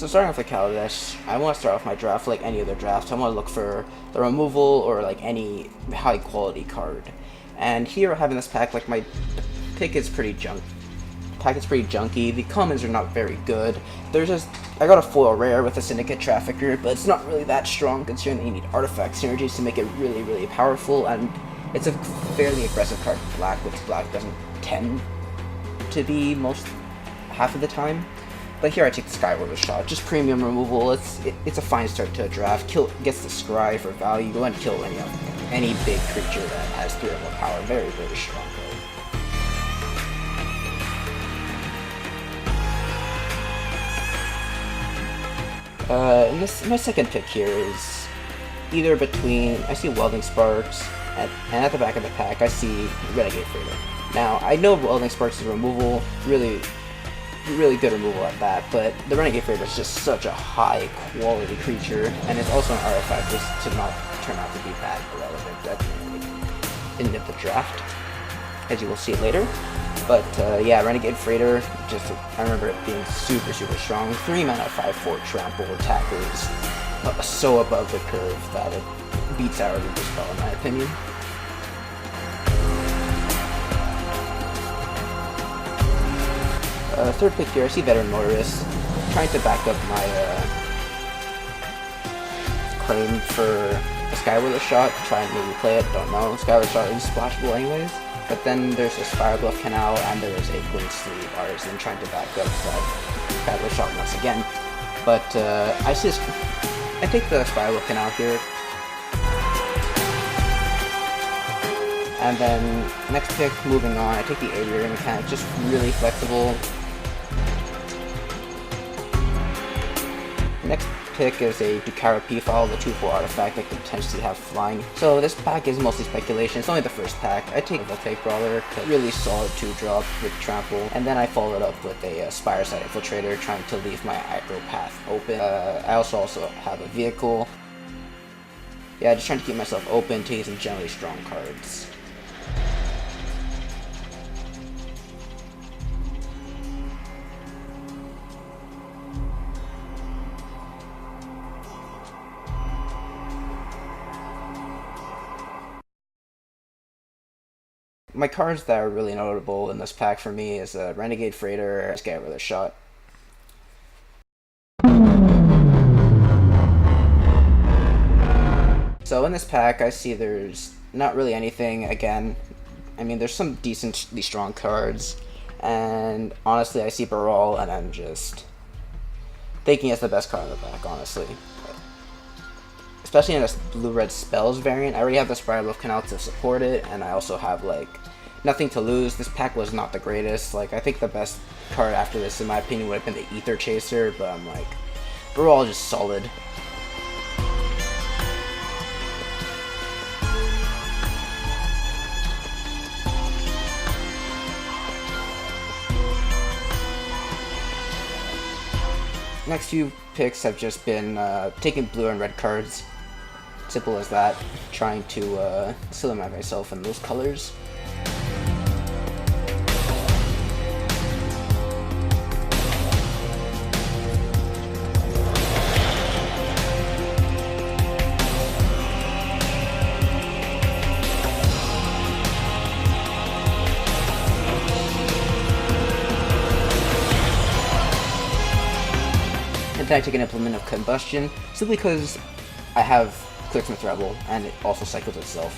So starting off with Kaladesh, I want to start off my draft like any other draft. I want to look for the removal or like any high quality card. And here I have in this pack, like my pick is pretty junky. The commons are not very good. I got a foil rare with a Syndicate Trafficker, but it's not really that strong considering that you need artifact synergies to make it really, really powerful, and it's a fairly aggressive card for black, which black doesn't tend to be half of the time. But here I take the Skyward Shot, just premium removal. It's a fine start to a draft. Gets the Scry for value. Go ahead and kill any big creature that has 3 or more power. Very, very strong card. My second pick here is either between, I see Welding Sparks, and at the back of the pack I see Renegade Freighter. Now, I know Welding Sparks is removal, really good removal at that, but the Renegade Freighter is just such a high quality creature, and it's also an artifact just to not turn out to be that irrelevant at the end of the draft, as you will see later. But yeah, Renegade Freighter, I remember it being super, super strong. 3 mana, 5/4 trample attacker is so above the curve that it beats our Reaper spell in my opinion. Third pick here, I see Veteran Motorist, trying to back up my claim for a Skyward Shot, try and maybe play it, don't know. Skyward Shot is splashable anyways. But then there's a Spiral Canal and there's a Wing Sleeve Artisan trying to back up that Skyward Shot once again. But I take the Spiral Canal here. And then next pick, moving on, I take the Aviary mechanic, just really flexible. Next pick is a Dukara P-File, the 2/4 artifact that could potentially have flying. So this pack is mostly speculation. It's only the first pack. I take Voltaic Brawler, really solid 2-drop with trample, and then I follow it up with a Spireside Infiltrator, trying to leave my aggro path open. I also have a vehicle. Yeah, just trying to keep myself open, taking some generally strong cards. My cards that are really notable in this pack for me is Renegade Freighter, Skyward Shot. So in this pack, I see there's not really anything. Again, I mean, there's some decently strong cards, and honestly, I see Baral, and I'm just thinking it's the best card in the pack, honestly. Especially in this blue-red spells variant, I already have the Spiral Canal to support it, and I also have, like, nothing to lose. This pack was not the greatest. Like, I think the best card after this, in my opinion, would have been the Ether Chaser, but I'm like, we're all just solid. Next few picks have just been taking blue and red cards. Simple as that. Trying to solidify myself in those colors. And then I take an Implement of Combustion, simply because I have Quicksmith Rebel, and it also cycles itself.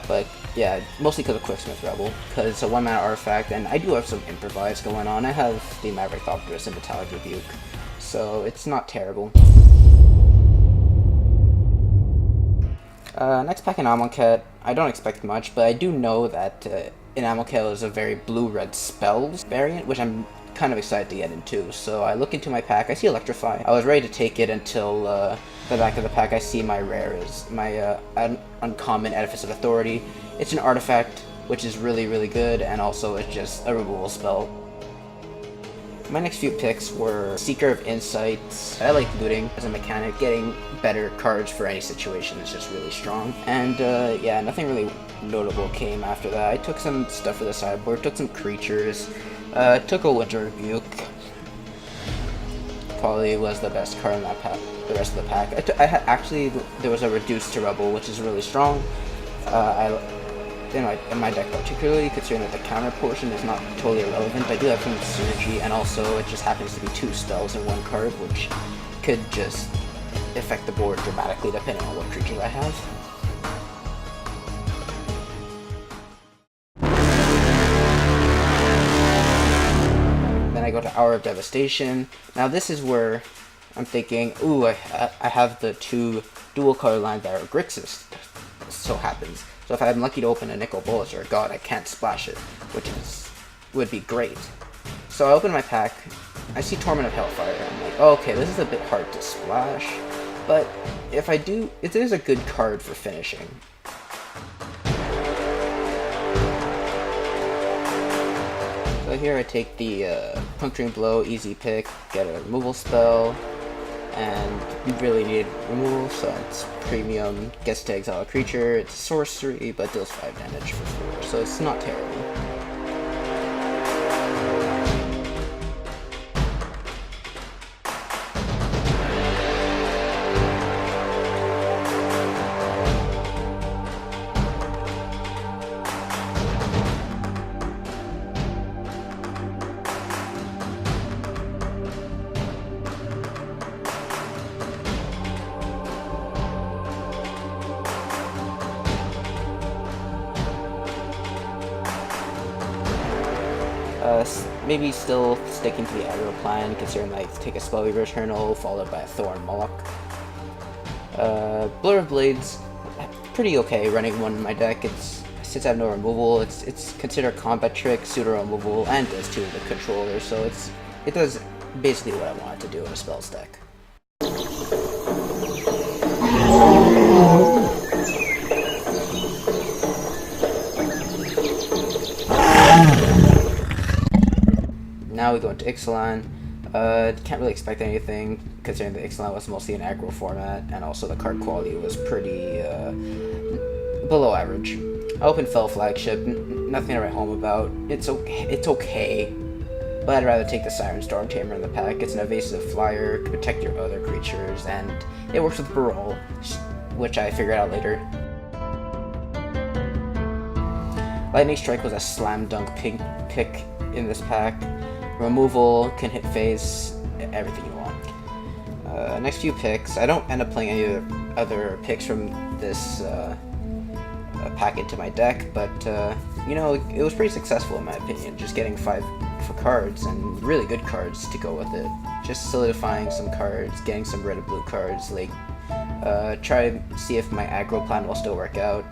But yeah, mostly because of Quicksmith Rebel, because it's a 1-mana artifact, and I do have some Improvise going on. I have the Maverick Thopterus and Metallic Rebuke, so it's not terrible. Next pack in Amonkhet, I don't expect much, but I do know that in Amonkhet is a very blue-red spells variant, which I'm kind of excited to get into. So I look into my pack, I see Electrify. I was ready to take it until the back of the pack I see my rare is my uncommon Edifice of Authority. It's an artifact, which is really, really good, and also it's just a removal spell. My next few picks were Seeker of Insights. I like looting as a mechanic. Getting better cards for any situation is just really strong. And yeah, nothing really notable came after that. I took some stuff for the sideboard, took some creatures, took a Winter Rebuke, quality was the best card in that pack. The rest of the pack, actually there was a reduced to rebel, which is really strong. In my deck particularly, considering that the counter portion is not totally irrelevant, I do have some synergy, and also it just happens to be 2 spells in 1 card, which could just affect the board dramatically depending on what creatures I have. Then I go to Hour of Devastation. Now this is where I'm thinking, ooh, I have the 2 dual color line Barrow Grixis, so happens. So if I'm lucky to open a Nicol Bolas or a God, I can't splash it, which would be great. So I open my pack, I see Torment of Hellfire, and I'm like, oh, okay, this is a bit hard to splash, but if I do, it is a good card for finishing. So here I take the Puncturing Blow, easy pick, get a removal spell, and you really need removal, so it's premium, gets to exile a creature, it's sorcery, but deals 5 damage for 4, so it's not terrible. Maybe still sticking to the aggro plan, considering like take a Spellweaver Eternal followed by a Thorn Moloch. Blur of Blades, pretty okay running 1 in my deck. Since I have no removal, it's considered combat trick, pseudo removal, and does 2 of the controller, so it does basically what I want it to do in a spells deck. Now we go into Ixalan. Can't really expect anything, considering the Ixalan was mostly an aggro format, and also the card quality was pretty below average. I opened Fell Flagship, nothing to write home about. It's okay, but I'd rather take the Siren Storm Tamer in the pack. It's an evasive flyer, can protect your other creatures, and it works with Parole, which I figured out later. Lightning Strike was a slam dunk pick in this pack. Removal, can hit face, everything you want. Next few picks, I don't end up playing any other picks from this pack into my deck, but you know, it was pretty successful in my opinion, just getting 5 cards, and really good cards to go with it. Just solidifying some cards, getting some red and blue cards, like try to see if my aggro plan will still work out,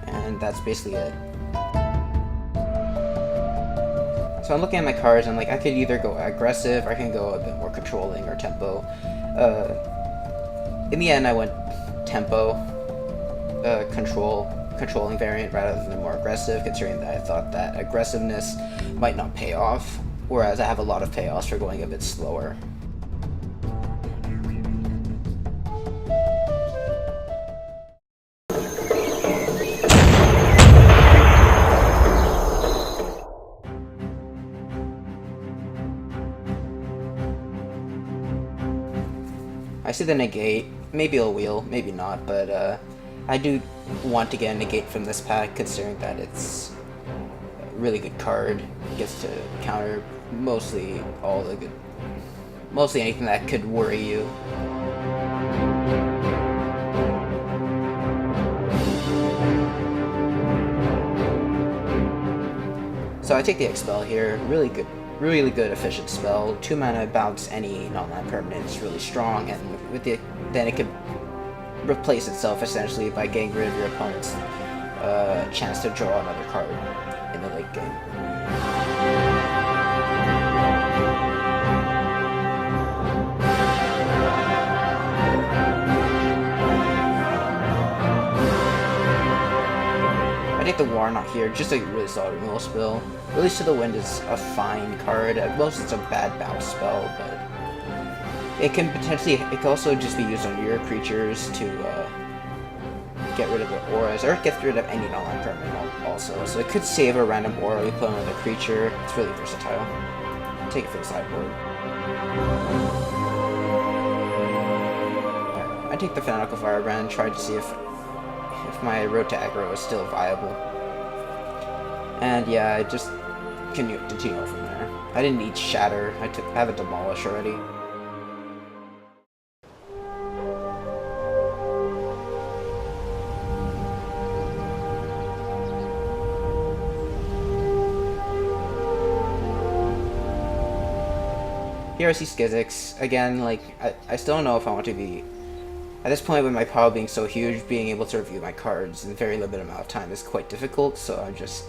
and that's basically it. So I'm looking at my cards, and like I could either go aggressive, or I can go a bit more controlling or tempo. In the end, I went tempo, controlling variant rather than the more aggressive, considering that I thought that aggressiveness might not pay off, whereas I have a lot of payoffs for going a bit slower. I see the negate, maybe it'll wheel, maybe not, but I do want to get a negate from this pack, considering that it's a really good card. It gets to counter mostly anything that could worry you. So I take the Expel here, really good efficient spell. 2 mana, bounce any non-land permanent is really strong, and then it can replace itself essentially by getting rid of your opponent's chance to draw another card in the late game. I take the Warnock here, just a really solid removal spell. Release to the Wind is a fine card. At most it's a bad bounce spell, but it can also just be used on your creatures to get rid of the auras, or it gets rid of any non-land permanent also. So it could save a random aura you put on the creature. It's really versatile. Take it for the sideboard. I take the Fanatical Firebrand and try to see if my road to aggro is still viable. And yeah, I just continue from there. I didn't need Shatter. I have a Demolish already. Here I see Skizix. Again, like, I still don't know if I want to be... At this point, with my power being so huge, being able to review my cards in a very limited amount of time is quite difficult, so I'm just,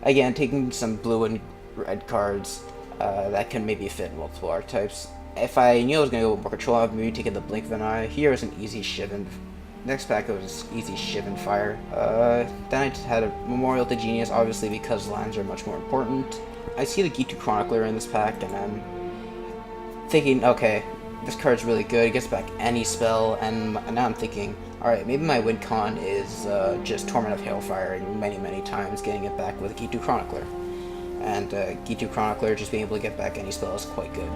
again, taking some blue and red cards that can maybe fit multiple archetypes. If I knew I was going to go with more control, I'd maybe taking the Blink of an Eye. Here is an easy Shivan. Next pack was easy Shivan Fire. Then I had a Memorial to Genius, obviously because lands are much more important. I see the Gitu Chronicler in this pack, and I'm thinking, okay, this card's really good, it gets back any spell, and now I'm thinking, alright, maybe my win con is just Torment of Hailfire many times, getting it back with Gitu Chronicler. And Gitu Chronicler just being able to get back any spell is quite good.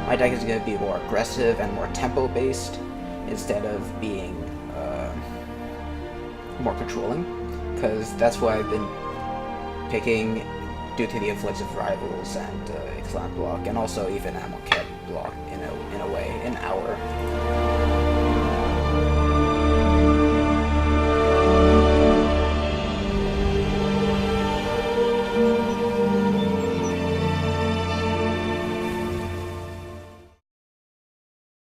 My deck is going to be more aggressive and more tempo-based, instead of being more controlling, because that's what I've been picking due to the influx of Rivals and Ixalan block, and also even Amonkhet block in a way, in our